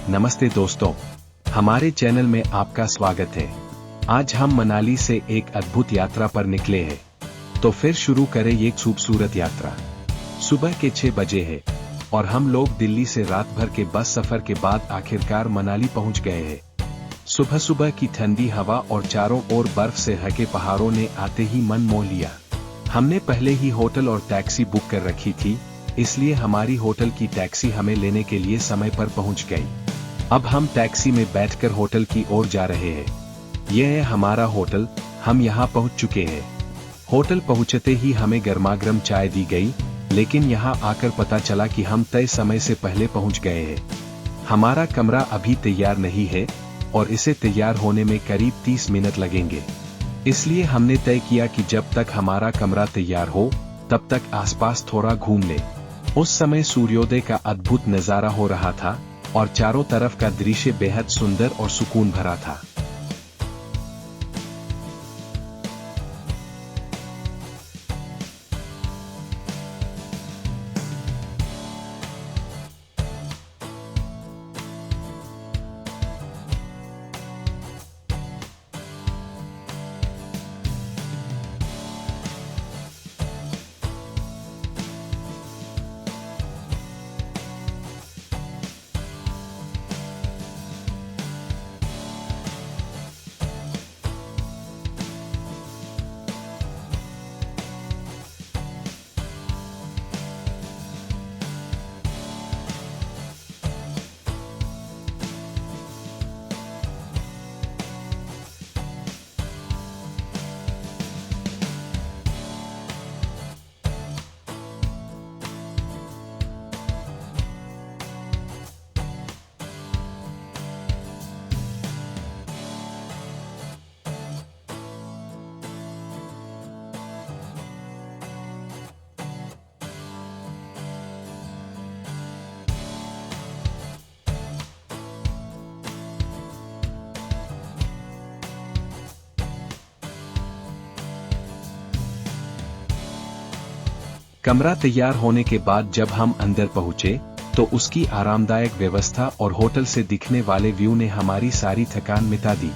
नमस्ते दोस्तों, हमारे चैनल में आपका स्वागत है। आज हम मनाली से एक अद्भुत यात्रा पर निकले हैं। तो फिर शुरू करें ये खूबसूरत यात्रा। सुबह के 6 बजे है और हम लोग दिल्ली से रात भर के बस सफर के बाद आखिरकार मनाली पहुंच गए हैं। सुबह सुबह की ठंडी हवा और चारों ओर बर्फ से ढके पहाड़ों ने आते ही मन मोह लिया। हमने पहले ही होटल और टैक्सी बुक कर रखी थी, इसलिए हमारी होटल की टैक्सी हमें लेने के लिए समय पर पहुंच गई। अब हम टैक्सी में बैठकर होटल की ओर जा रहे हैं। यह है हमारा होटल, हम यहाँ पहुंच चुके हैं। होटल पहुंचते ही हमें गर्मागर्म चाय दी गई, लेकिन यहाँ आकर पता चला कि हम तय समय से पहले पहुंच गए हैं। हमारा कमरा अभी तैयार नहीं है और इसे तैयार होने में करीब 30 मिनट लगेंगे। इसलिए हमने तय किया कि जब तक हमारा कमरा तैयार हो, तब तक आसपास थोड़ा घूम ले। उस समय सूर्योदय का अद्भुत नजारा हो रहा था और चारों तरफ का दृश्य बेहद सुंदर और सुकून भरा था। कमरा तैयार होने के बाद जब हम अंदर पहुंचे, तो उसकी आरामदायक व्यवस्था और होटल से दिखने वाले व्यू ने हमारी सारी थकान मिटा दी।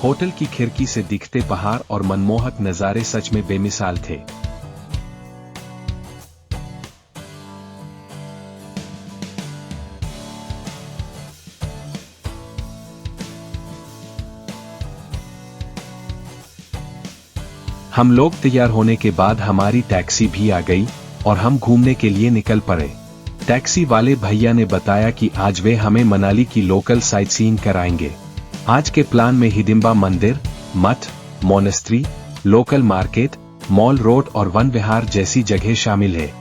होटल की खिड़की से दिखते पहाड़ और मनमोहक नज़ारे सच में बेमिसाल थे। हम लोग तैयार होने के बाद हमारी टैक्सी भी आ गई और हम घूमने के लिए निकल पड़े। टैक्सी वाले भैया ने बताया कि आज वे हमें मनाली की लोकल साइट सीइंग कराएंगे। आज के प्लान में हिडिंबा मंदिर, मठ, monastery, local market, mall road और वन विहार जैसी जगह शामिल है।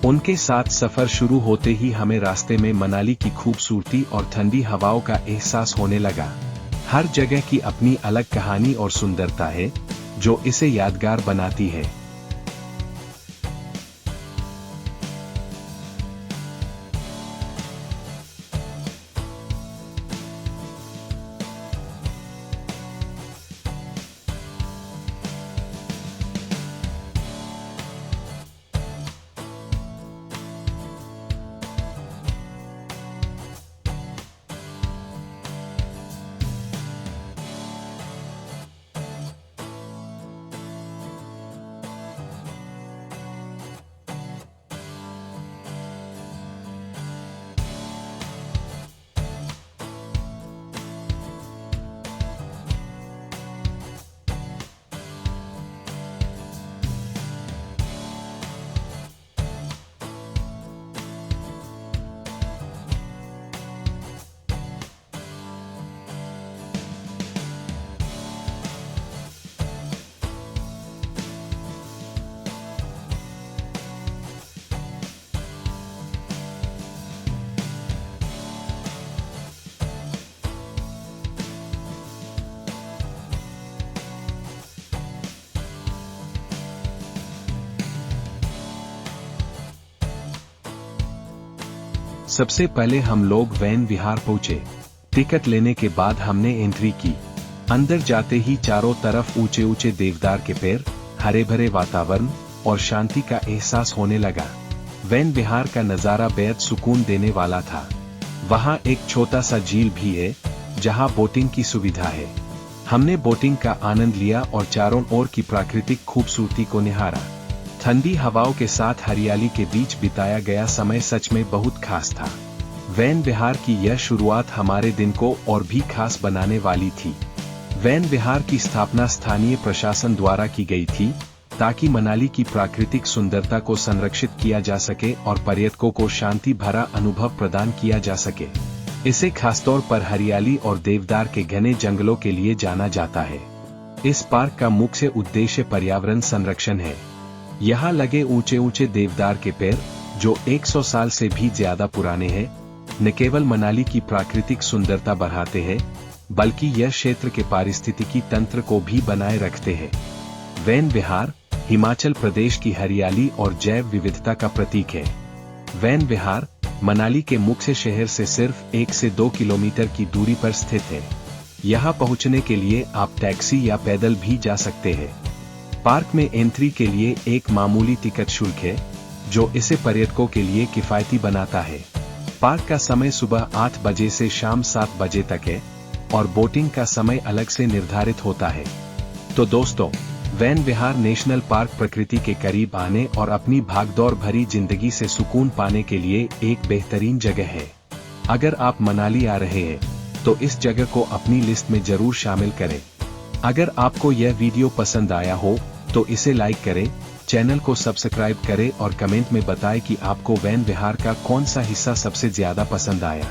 उनके साथ सफर शुरू होते ही हमें रास्ते में मनाली की खूबसूरती और ठंडी हवाओं का एहसास होने लगा। हर जगह की अपनी अलग कहानी और सुंदरता है, जो इसे यादगार बनाती है। सबसे पहले हम लोग वैन विहार पहुंचे। टिकट लेने के बाद हमने एंट्री की। अंदर जाते ही चारों तरफ ऊंचे ऊंचे देवदार के पेड़, हरे भरे वातावरण और शांति का एहसास होने लगा। वैन विहार का नजारा बेहद सुकून देने वाला था। वहां एक छोटा सा झील भी है जहां बोटिंग की सुविधा है। हमने बोटिंग का आनंद लिया और चारों ओर की प्राकृतिक खूबसूरती को निहारा। ठंडी हवाओं के साथ हरियाली के बीच बिताया गया समय सच में बहुत खास था। वैन विहार की यह शुरुआत हमारे दिन को और भी खास बनाने वाली थी। वैन विहार की स्थापना स्थानीय प्रशासन द्वारा की गई थी ताकि मनाली की प्राकृतिक सुंदरता को संरक्षित किया जा सके और पर्यटकों को शांति भरा अनुभव प्रदान किया जा सके। इसे खासतौर पर हरियाली और देवदार के घने जंगलों के लिए जाना जाता है। इस पार्क का मुख्य उद्देश्य पर्यावरण संरक्षण है। यहाँ लगे ऊंचे ऊंचे देवदार के पेड़, जो 100 साल से भी ज्यादा पुराने हैं, न केवल मनाली की प्राकृतिक सुंदरता बढ़ाते हैं, बल्कि यह क्षेत्र के पारिस्थितिकी तंत्र को भी बनाए रखते हैं। वैन विहार हिमाचल प्रदेश की हरियाली और जैव विविधता का प्रतीक है। वैन विहार मनाली के मुख्य शहर से सिर्फ 1 से 2 किलोमीटर की दूरी पर स्थित है। यहाँ पहुँचने के लिए आप टैक्सी या पैदल भी जा सकते हैं। पार्क में एंट्री के लिए एक मामूली टिकट शुल्क है, जो इसे पर्यटकों के लिए किफायती बनाता है। पार्क का समय सुबह 8 बजे से शाम 7 बजे तक है और बोटिंग का समय अलग से निर्धारित होता है। तो दोस्तों, वैन विहार नेशनल पार्क प्रकृति के करीब आने और अपनी भागदौड़ भरी जिंदगी से सुकून पाने के लिए एक बेहतरीन जगह है। अगर आप मनाली आ रहे हैं तो इस जगह को अपनी लिस्ट में जरूर शामिल करें। अगर आपको यह वीडियो पसंद आया हो तो इसे लाइक करें, चैनल को सब्सक्राइब करें और कमेंट में बताएं कि आपको वैन विहार का कौन सा हिस्सा सबसे ज्यादा पसंद आया।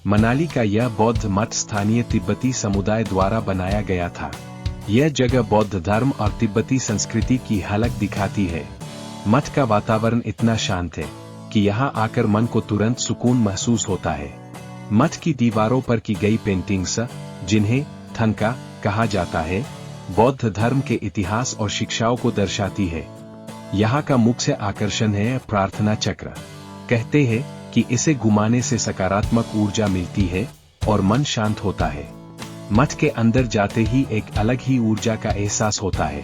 मनाली का यह बौद्ध मठ स्थानीय तिब्बती समुदाय द्वारा बनाया गया था। यह जगह बौद्ध धर्म और तिब्बती संस्कृति की झलक दिखाती है। मठ का वातावरण इतना शांत है कि यहाँ आकर मन को तुरंत सुकून महसूस होता है। मठ की दीवारों पर की गई पेंटिंग्स, जिन्हें थनका कहा जाता है, बौद्ध धर्म के इतिहास और शिक्षाओं को दर्शाती है। यहाँ का मुख्य आकर्षण है प्रार्थना चक्र। कहते हैं कि इसे घुमाने से सकारात्मक ऊर्जा मिलती है और मन शांत होता है। मठ के अंदर जाते ही एक अलग ही ऊर्जा का एहसास होता है।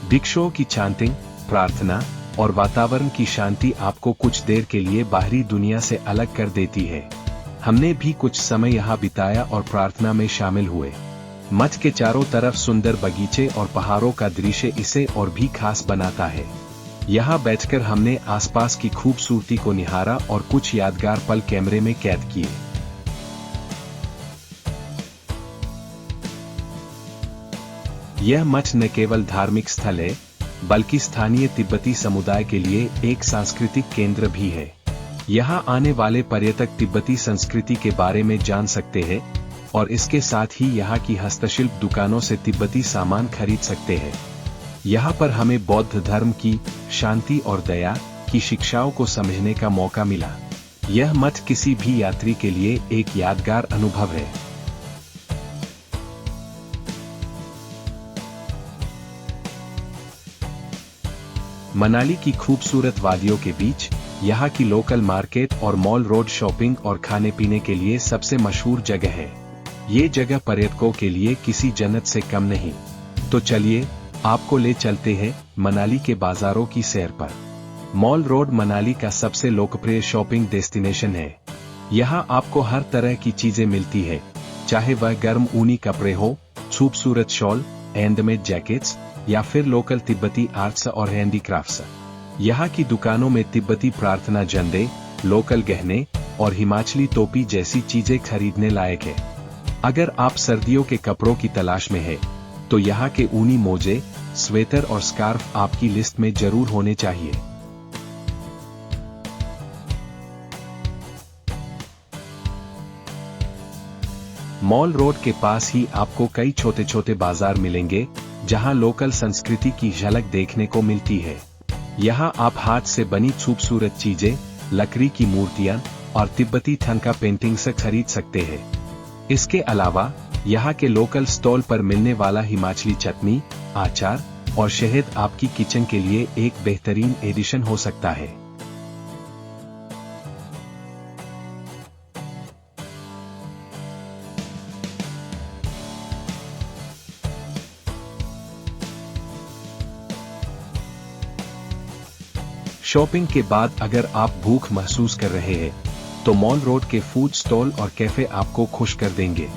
भिक्षुओं की चांटिंग, प्रार्थना और वातावरण की शांति आपको कुछ देर के लिए बाहरी दुनिया से अलग कर देती है। हमने भी कुछ समय यहाँ बिताया और प्रार्थना में शामिल हुए। मठ के चारों तरफ सुंदर बगीचे और पहाड़ों का दृश्य इसे और भी खास बनाता है। यहाँ बैठकर हमने आसपास की खूबसूरती को निहारा और कुछ यादगार पल कैमरे में कैद किए। यह मठ न केवल धार्मिक स्थल है, बल्कि स्थानीय तिब्बती समुदाय के लिए एक सांस्कृतिक केंद्र भी है। यहाँ आने वाले पर्यटक तिब्बती संस्कृति के बारे में जान सकते हैं और इसके साथ ही यहाँ की हस्तशिल्प दुकानों से तिब्बती सामान खरीद सकते हैं। यहाँ पर हमें बौद्ध धर्म की शांति और दया की शिक्षाओं को समझने का मौका मिला। यह मठ किसी भी यात्री के लिए एक यादगार अनुभव है। मनाली की खूबसूरत वादियों के बीच यहाँ की लोकल मार्केट और मॉल रोड शॉपिंग और खाने पीने के लिए सबसे मशहूर जगह है। ये जगह पर्यटकों के लिए किसी जन्नत से कम नहीं। तो चलिए आपको ले चलते हैं मनाली के बाजारों की सैर पर। मॉल रोड मनाली का सबसे लोकप्रिय शॉपिंग डेस्टिनेशन है। यहाँ आपको हर तरह की चीजें मिलती है, चाहे वह गर्म ऊनी कपड़े हो, खूबसूरत शॉल, हैंडमेड जैकेट्स या फिर लोकल तिब्बती आर्ट्स और हैंडीक्राफ्ट्स। यहाँ की दुकानों में तिब्बती प्रार्थना झंडे, लोकल गहने और हिमाचली टोपी जैसी चीजें खरीदने लायक है। अगर आप सर्दियों के कपड़ों की तलाश में है तो यहाँ के ऊनी मोजे, स्वेटर और स्कार्फ आपकी लिस्ट में जरूर होने चाहिए। मॉल रोड के पास ही आपको कई छोटे छोटे बाजार मिलेंगे जहां लोकल संस्कृति की झलक देखने को मिलती है। यहाँ आप हाथ से बनी खूबसूरत चीजें, लकड़ी की मूर्तियां और तिब्बती थनका पेंटिंग से खरीद सकते हैं। इसके अलावा यहाँ के लोकल स्टॉल पर मिलने वाला हिमाचली चटनी, अचार और शहद आपकी किचन के लिए एक बेहतरीन एडिशन हो सकता है। शॉपिंग के बाद अगर आप भूख महसूस कर रहे हैं, तो मॉल रोड के फूड स्टॉल और कैफे आपको खुश कर देंगे।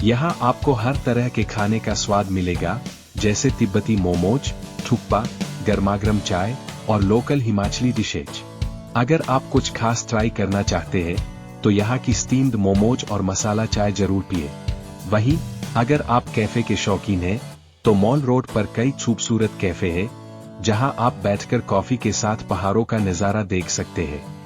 यहाँ आपको हर तरह के खाने का स्वाद मिलेगा, जैसे तिब्बती मोमोज, थुक्पा, गर्मागर्म चाय और लोकल हिमाचली डिशेज। अगर आप कुछ खास ट्राई करना चाहते हैं, तो यहाँ की स्टीम्ड मोमोज और मसाला चाय जरूर पिए। वहीं अगर आप कैफे के शौकीन हैं, तो मॉल रोड पर कई खूबसूरत कैफे हैं, जहां आप बैठकर कॉफी के साथ पहाड़ों का नजारा देख सकते हैं।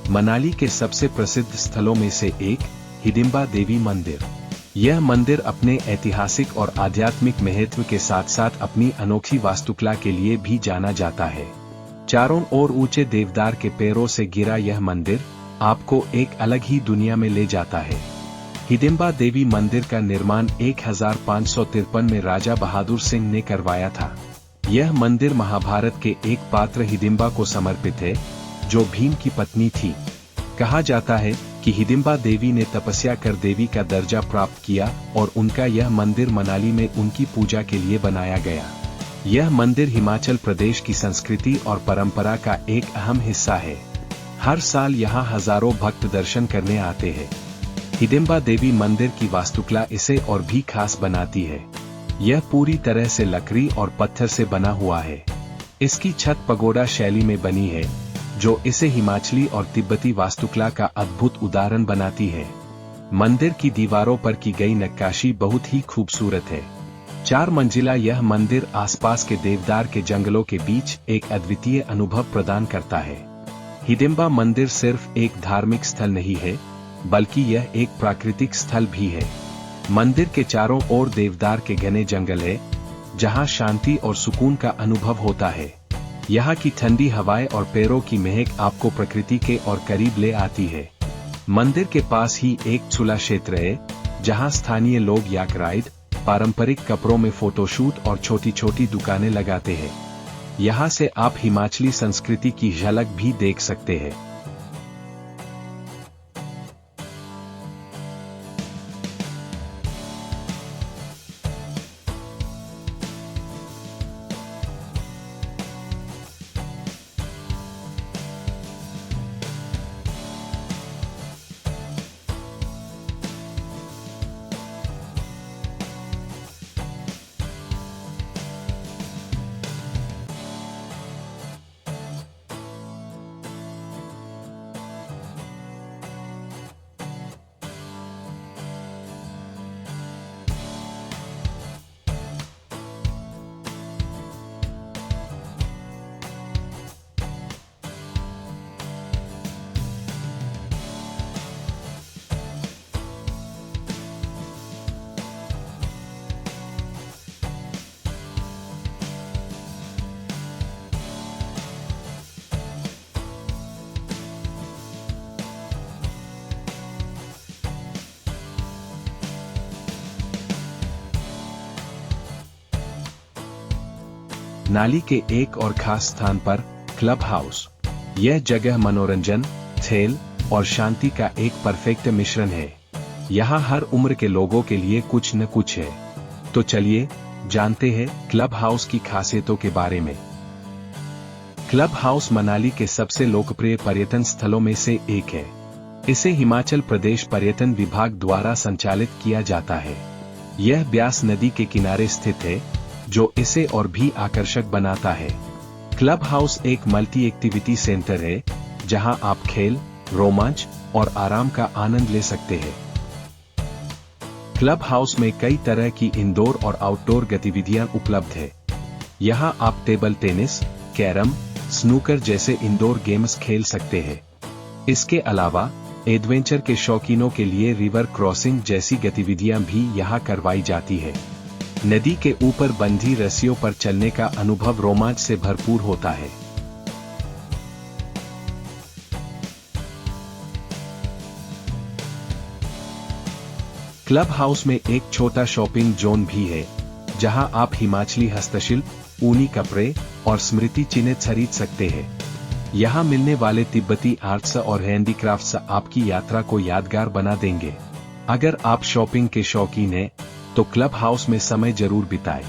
मनाली के सबसे प्रसिद्ध स्थलों में से एक हिडिंबा देवी मंदिर। यह मंदिर अपने ऐतिहासिक और आध्यात्मिक महत्व के साथ साथ अपनी अनोखी वास्तुकला के लिए भी जाना जाता है। चारों ओर ऊंचे देवदार के पेड़ों से घिरा यह मंदिर आपको एक अलग ही दुनिया में ले जाता है। हिडिंबा देवी मंदिर का निर्माण 1553 में राजा बहादुर सिंह ने करवाया था। यह मंदिर महाभारत के एक पात्र हिडिंबा को समर्पित है, जो भीम की पत्नी थी। कहा जाता है कि हिडिंबा देवी ने तपस्या कर देवी का दर्जा प्राप्त किया और उनका यह मंदिर मनाली में उनकी पूजा के लिए बनाया गया। यह मंदिर हिमाचल प्रदेश की संस्कृति और परंपरा का एक अहम हिस्सा है। हर साल यहाँ हजारों भक्त दर्शन करने आते हैं। हिडिंबा देवी मंदिर की वास्तुकला इसे और भी खास बनाती है। यह पूरी तरह से लकड़ी और पत्थर से बना हुआ है। इसकी छत पगोडा शैली में बनी है, जो इसे हिमाचली और तिब्बती वास्तुकला का अद्भुत उदाहरण बनाती है। मंदिर की दीवारों पर की गई नक्काशी बहुत ही खूबसूरत है। 4 मंजिला यह मंदिर आसपास के देवदार के जंगलों के बीच एक अद्वितीय अनुभव प्रदान करता है। हिडिंबा मंदिर सिर्फ एक धार्मिक स्थल नहीं है, बल्कि यह एक प्राकृतिक स्थल भी है। मंदिर के चारों ओर देवदार के घने जंगल है, जहां शांति और सुकून का अनुभव होता है। यहाँ की ठंडी हवाएं और पेड़ों की महक आपको प्रकृति के और करीब ले आती है। मंदिर के पास ही एक खुला क्षेत्र है, जहां स्थानीय लोग याक राइड, पारंपरिक कपड़ों में फोटोशूट और छोटी छोटी दुकानें लगाते हैं। यहाँ से आप हिमाचली संस्कृति की झलक भी देख सकते हैं। नाली के एक और खास स्थान पर क्लब हाउस। यह जगह मनोरंजन, खेल और शांति का एक परफेक्ट मिश्रण है। यहाँ हर उम्र के लोगों के लिए कुछ न कुछ है। तो चलिए जानते हैं क्लब हाउस की खासियतों के बारे में। क्लब हाउस मनाली के सबसे लोकप्रिय पर्यटन स्थलों में से एक है। इसे हिमाचल प्रदेश पर्यटन विभाग द्वारा संचालित किया जाता है। यह ब्यास नदी के किनारे स्थित है, जो इसे और भी आकर्षक बनाता है। क्लब हाउस एक मल्टी एक्टिविटी सेंटर है, जहां आप खेल, रोमांच और आराम का आनंद ले सकते हैं। क्लब हाउस में कई तरह की इंडोर और आउटडोर गतिविधियां उपलब्ध है। यहां आप टेबल टेनिस, कैरम, स्नूकर जैसे इंडोर गेम्स खेल सकते हैं। इसके अलावा एडवेंचर के शौकीनों के लिए रिवर क्रॉसिंग जैसी गतिविधियां भी यहां करवाई जाती है। नदी के ऊपर बंधी रस्सियों पर चलने का अनुभव रोमांच से भरपूर होता है। क्लब हाउस में एक छोटा शॉपिंग जोन भी है, जहां आप हिमाचली हस्तशिल्प, ऊनी कपड़े और स्मृति चिन्ह खरीद सकते हैं। यहां मिलने वाले तिब्बती आर्ट्स और हैंडीक्राफ्ट्स आपकी यात्रा को यादगार बना देंगे। अगर आप शॉपिंग के शौकीन हैं, तो क्लब हाउस में समय जरूर बिताएं।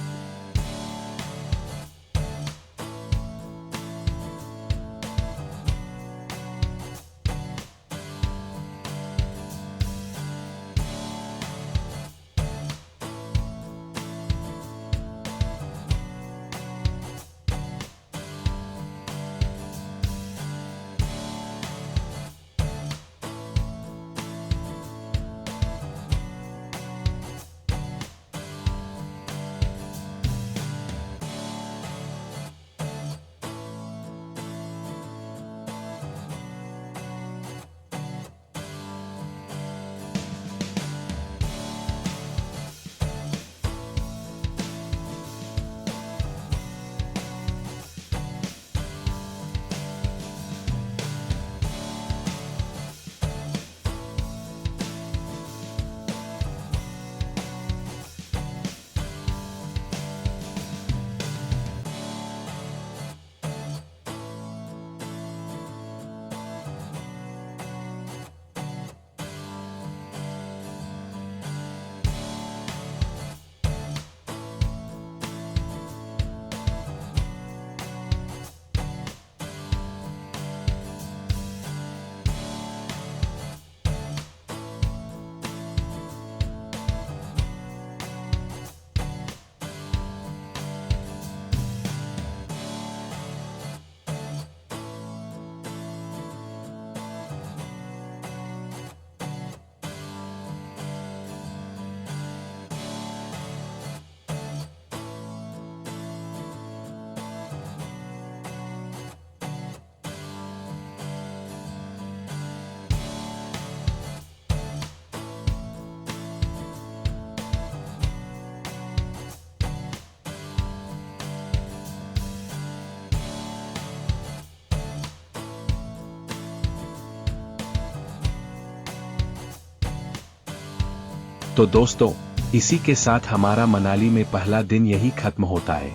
तो दोस्तों, इसी के साथ हमारा मनाली में पहला दिन यही खत्म होता है।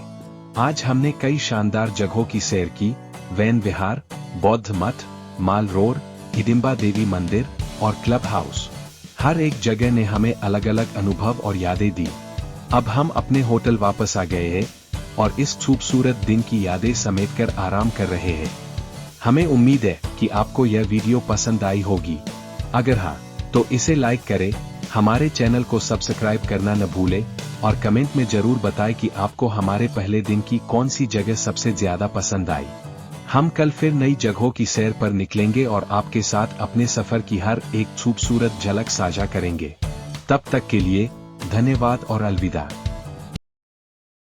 आज हमने कई शानदार जगहों की सैर की, वैन विहार, बौद्ध मठ, माल रोड, हिडिंबा देवी मंदिर और क्लब हाउस। हर एक जगह ने हमें अलग अलग अनुभव और यादें दी। अब हम अपने होटल वापस आ गए हैं और इस खूबसूरत दिन की यादें समेटकर आराम कर रहे हैं। हमें उम्मीद है कि आपको यह वीडियो पसंद आई होगी। अगर हाँ, तो इसे लाइक करें, हमारे चैनल को सब्सक्राइब करना न भूलें और कमेंट में जरूर बताएं कि आपको हमारे पहले दिन की कौन सी जगह सबसे ज्यादा पसंद आई। हम कल फिर नई जगहों की सैर पर निकलेंगे और आपके साथ अपने सफर की हर एक खूबसूरत झलक साझा करेंगे। तब तक के लिए धन्यवाद और अलविदा।